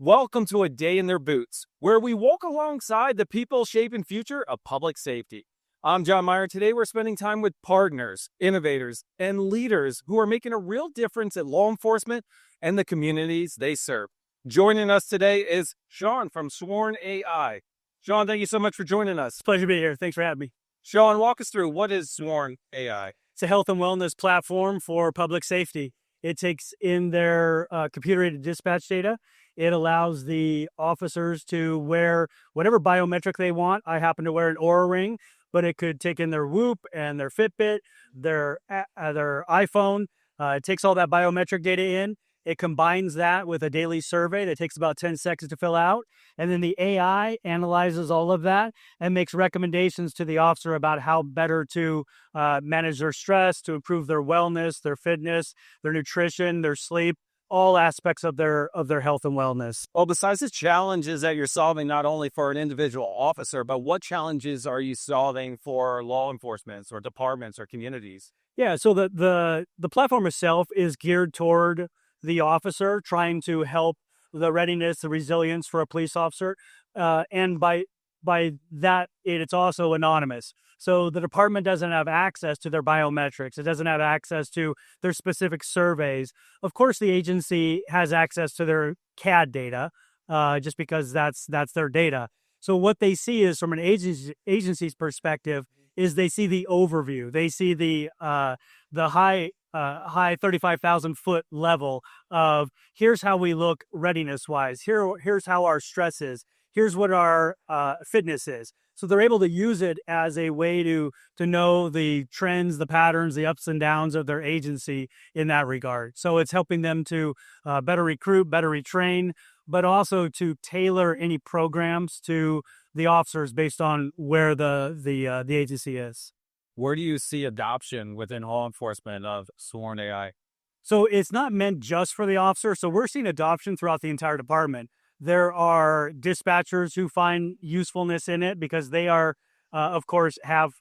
Welcome to A Day in Their Boots, where we walk alongside the people shaping future of public safety. I'm John Myer. Today we're spending time with partners, innovators, and leaders who are making a real difference in law enforcement and the communities they serve. Joining us today is Sean from Sworn AI. Sean, thank you so much for joining us. Pleasure to be here. Thanks for having me. Sean, walk us through what is Sworn AI? It's a health and wellness platform for public safety. It takes in their computer-aided dispatch data. It allows the officers to wear whatever biometric they want. I happen to wear an Oura ring, but it could take in their Whoop and their Fitbit, their iPhone. It takes all that biometric data in. It combines that with a daily survey that takes about 10 seconds to fill out. And then the AI analyzes all of that and makes recommendations to the officer about how better to manage their stress, to improve their wellness, their fitness, their nutrition, their sleep, all aspects of their health and wellness. Well, besides the challenges that you're solving not only for an individual officer, but what challenges are you solving for law enforcement or departments or communities? Yeah, so the platform itself is geared toward the officer, trying to help the readiness, the resilience for a police officer. And by that, it's also anonymous. So the department doesn't have access to their biometrics. It doesn't have access to their specific surveys. Of course, the agency has access to their CAD data, just because that's their data. So what they see is, from an agency's perspective, is they see the overview. They see the high 35,000 foot level of, here's how we look readiness wise. Here's how our stress is. Here's what our fitness is. So they're able to use it as a way to know the trends, the patterns, the ups and downs of their agency in that regard. So it's helping them to better recruit, better retrain, but also to tailor any programs to the officers based on where the agency is. Where do you see adoption within law enforcement of Sworn AI? So it's not meant just for the officer. So we're seeing adoption throughout the entire department. There are dispatchers who find usefulness in it because they are, of course, have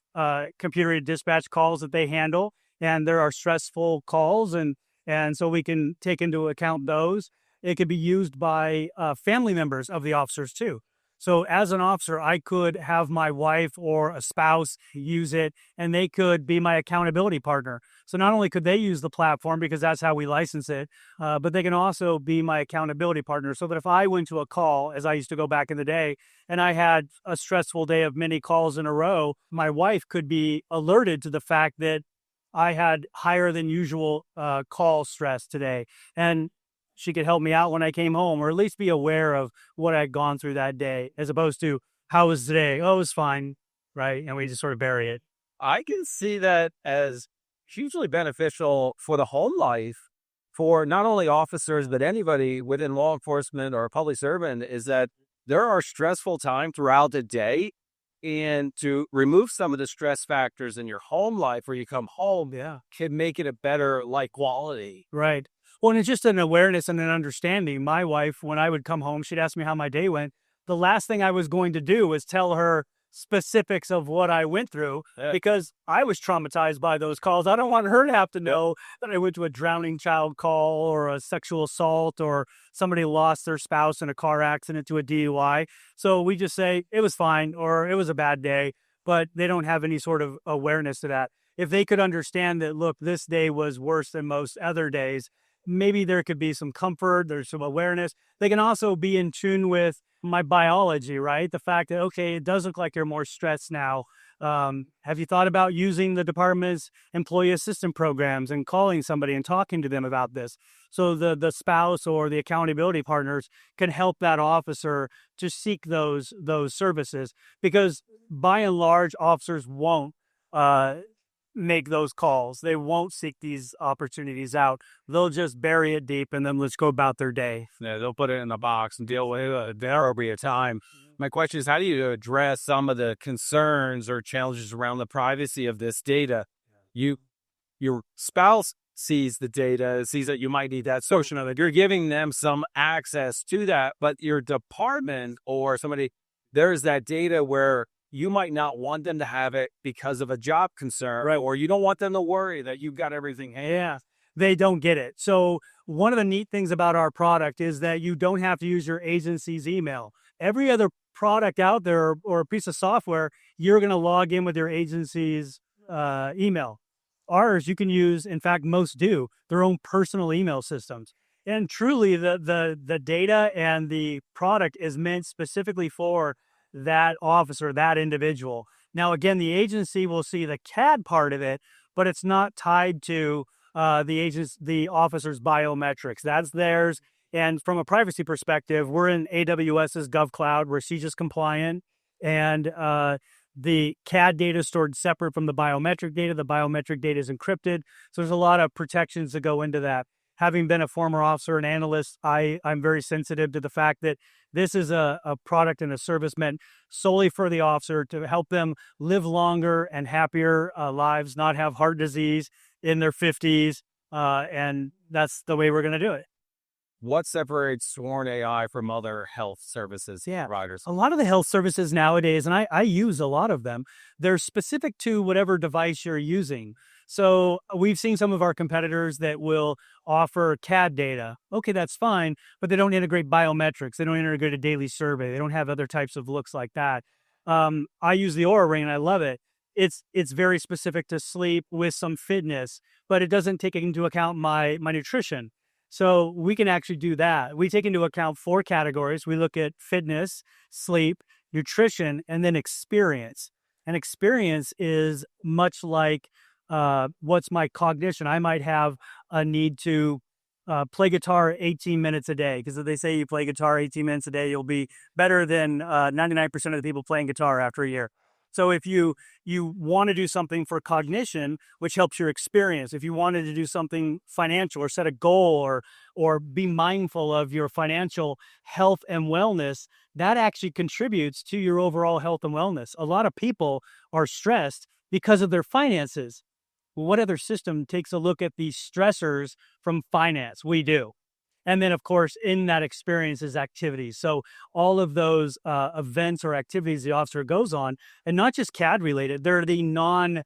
computer dispatch calls that they handle, and there are stressful calls, and so we can take into account those. It could be used by family members of the officers too. So as an officer, I could have my wife or a spouse use it, and they could be my accountability partner. So not only could they use the platform, because that's how we license it, but they can also be my accountability partner, so that if I went to a call, as I used to go back in the day, and I had a stressful day of many calls in a row, my wife could be alerted to the fact that I had higher than usual call stress today. And she could help me out when I came home, or at least be aware of what I'd gone through that day, as opposed to, how was today? Oh, it was fine, right? And we just sort of bury it. I can see that as hugely beneficial for the home life for not only officers, but anybody within law enforcement or a public servant, is that there are stressful times throughout the day. And to remove some of the stress factors in your home life where you come home, can make it a better life quality. Right. Well, and it's just an awareness and an understanding. My wife, when I would come home, she'd ask me how my day went. The last thing I was going to do was tell her specifics of what I went through, because I was traumatized by those calls. I don't want her to have to know that I went to a drowning child call, or a sexual assault, or somebody lost their spouse in a car accident to a DUI. So we just say it was fine, or it was a bad day, but they don't have any sort of awareness to that. If they could understand that, look, this day was worse than most other days, maybe there could be some comfort, there's some awareness. They can also be in tune with my biology, right? The fact that, okay, it does look like you're more stressed now. Have you thought about using the department's employee assistance programs and calling somebody and talking to them about this? So the spouse or the accountability partners can help that officer to seek those services, because by and large, officers won't make those calls. They won't seek these opportunities out. They'll just bury it deep and then let's go about their day. Yeah, they'll put it in a box and deal with it. There will be a time. My question is, how do you address some of the concerns or challenges around the privacy of this data? Your spouse sees the data, sees that you might need that portion of it. You're giving them some access to that, but your department or somebody, there's that data where you might not want them to have it because of a job concern, Right. Or you don't want them to worry that you've got everything. Yeah. they don't get it. So one of the neat things about our product is that you don't have to use your agency's email. Every other product out there or a piece of software, you're going to log in with your agency's email. Ours, you can use, in fact, most do, their own personal email systems. And truly, the data and the product is meant specifically for that officer, that individual. Now, again, the agency will see the CAD part of it, but it's not tied to the officer's biometrics. That's theirs. And from a privacy perspective, we're in AWS's GovCloud. We're CJIS compliant, and the CAD data is stored separate from the biometric data. The biometric data is encrypted. So there's a lot of protections that go into that. Having been a former officer and analyst, I'm very sensitive to the fact that this is a product and a service meant solely for the officer to help them live longer and happier lives, not have heart disease in their 50s. And that's the way we're going to do it. What separates Sworn AI from other health services providers? A lot of the health services nowadays, and I use a lot of them, they're specific to whatever device you're using. So we've seen some of our competitors that will offer CAD data. Okay, that's fine, but they don't integrate biometrics. They don't integrate a daily survey. They don't have other types of looks like that. I use the Oura Ring and I love it. It's very specific to sleep with some fitness, but it doesn't take into account my nutrition. So we can actually do that. We take into account 4 categories. We look at fitness, sleep, nutrition, and then experience. And experience is much like what's my cognition. I might have a need to play guitar 18 minutes a day, because if they say you play guitar 18 minutes a day, you'll be better than 99% of the people playing guitar after a year. So if you want to do something for cognition, which helps your experience, if you wanted to do something financial or set a goal or be mindful of your financial health and wellness, that actually contributes to your overall health and wellness. A lot of people are stressed because of their finances. What other system takes a look at these stressors from finance? We do. And then, of course, in that experience is activities. So all of those events or activities the officer goes on, and not just CAD related, they're the non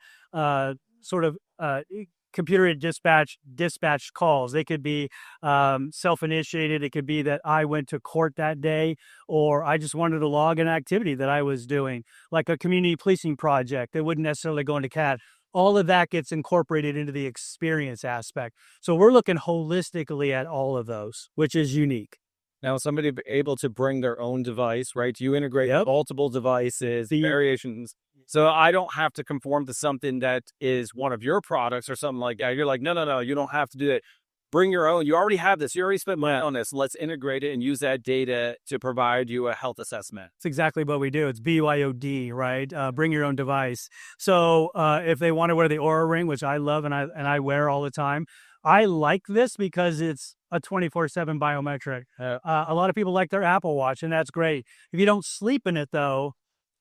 computer dispatched calls. They could be self-initiated. It could be that I went to court that day, or I just wanted to log an activity that I was doing, like a community policing project that wouldn't necessarily go into CAD. All of that gets incorporated into the experience aspect. So we're looking holistically at all of those, which is unique. Now, somebody able to bring their own device, right? You integrate multiple devices, variations. So I don't have to conform to something that is one of your products or something like that. You're like, no, you don't have to do it. Bring your own. You already have this. You already spent money on this. Let's integrate it and use that data to provide you a health assessment. That's exactly what we do. It's BYOD, right? Bring your own device. So if they want to wear the Oura Ring, which I love and I wear all the time, I like this because it's a 24/7 biometric. A lot of people like their Apple Watch, and that's great. If you don't sleep in it, though,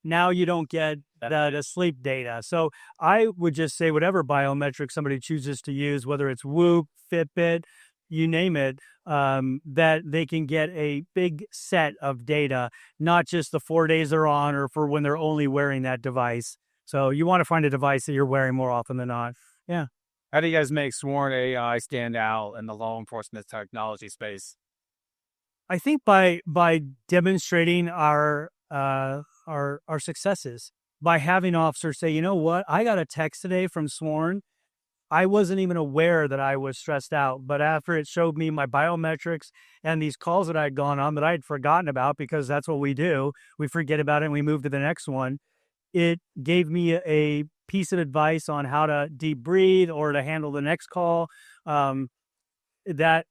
now you don't get the sleep data. So I would just say whatever biometric somebody chooses to use, whether it's Whoop, Fitbit, you name it, that they can get a big set of data, not just the 4 days they're on or for when they're only wearing that device. So you want to find a device that you're wearing more often than not. Yeah. How do you guys make Sworn AI stand out in the law enforcement technology space? I think by demonstrating our successes, by having officers say, you know what, I got a text today from Sworn. I wasn't even aware that I was stressed out, but after it showed me my biometrics and these calls that I'd gone on that I had forgotten about, because that's what we do. We forget about it and we move to the next one. It gave me a piece of advice on how to deep breathe or to handle the next call. That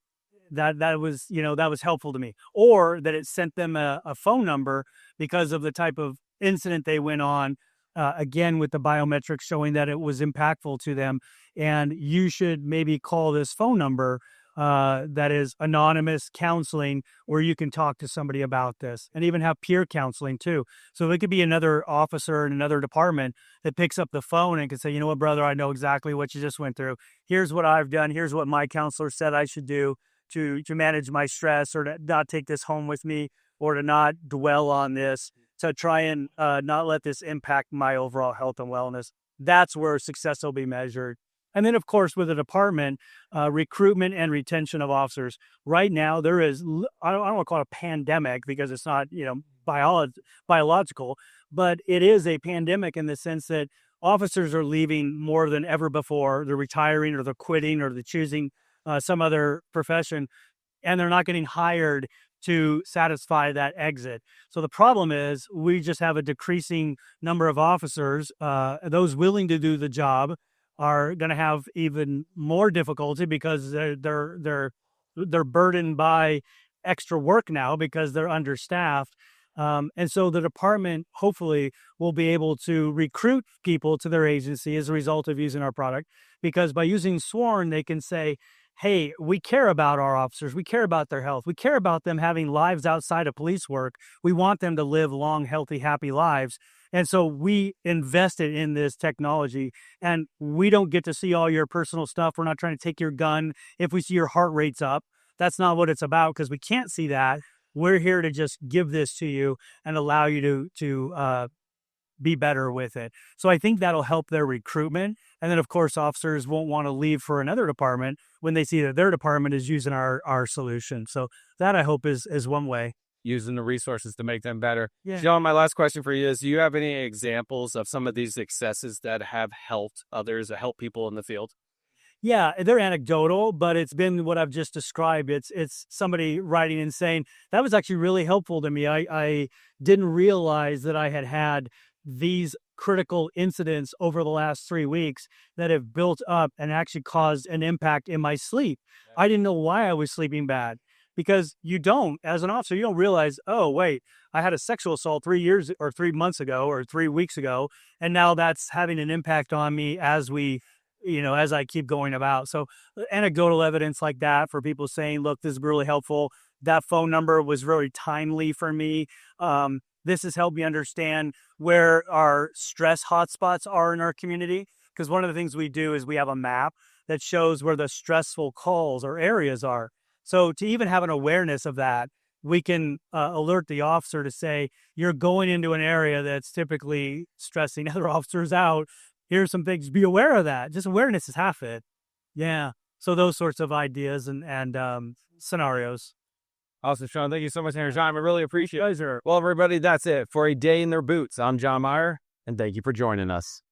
was helpful to me, or that it sent them a phone number because of the type of incident they went on, again, with the biometrics showing that it was impactful to them. And you should maybe call this phone number that is anonymous counseling, where you can talk to somebody about this, and even have peer counseling too. So it could be another officer in another department that picks up the phone and can say, you know what, brother, I know exactly what you just went through. Here's what I've done. Here's what my counselor said I should do to manage my stress, or to not take this home with me, or to not dwell on this, to try and not let this impact my overall health and wellness. That's where success will be measured. And then, of course, with the department, recruitment and retention of officers. Right now, there is, I don't want to call it a pandemic because it's not, biological, but it is a pandemic in the sense that officers are leaving more than ever before. They're retiring or they're quitting or they're choosing some other profession, and they're not getting hired to satisfy that exit. So the problem is we just have a decreasing number of officers. Those willing to do the job are going to have even more difficulty because they're burdened by extra work now because they're understaffed. And so the department hopefully will be able to recruit people to their agency as a result of using our product, because by using Sworn, they can say, hey, we care about our officers. We care about their health. We care about them having lives outside of police work. We want them to live long, healthy, happy lives. And so we invested in this technology, and we don't get to see all your personal stuff. We're not trying to take your gun if we see your heart rate's up. That's not what it's about, because we can't see that. We're here to just give this to you and allow you to be better with it. So I think that'll help their recruitment. And then, of course, officers won't want to leave for another department when they see that their department is using our solution. So that, I hope, is one way. Using the resources to make them better. Yeah. John, my last question for you is, do you have any examples of some of these successes that have helped others, that help people in the field? Yeah, they're anecdotal, but it's been what I've just described. It's somebody writing and saying, that was actually really helpful to me. I didn't realize that I had these critical incidents over the last 3 weeks that have built up and actually caused an impact in my sleep. I didn't know why I was sleeping bad, because you don't, as an officer, you don't realize, oh, wait, I had a sexual assault 3 months ago or 3 weeks ago, and now that's having an impact on me as I keep going about. So anecdotal evidence like that for people saying, look, this is really helpful. That phone number was really timely for me. This has helped me understand where our stress hotspots are in our community. Because one of the things we do is we have a map that shows where the stressful calls or areas are. So to even have an awareness of that, we can alert the officer to say, you're going into an area that's typically stressing other officers out. Here's some things, be aware of that. Just awareness is half it. Yeah. So those sorts of ideas and scenarios. Awesome, Sean. Thank you so much for your time. I really appreciate it. Pleasure. Well, everybody, that's it for A Day in Their Boots. I'm John Myer, and thank you for joining us.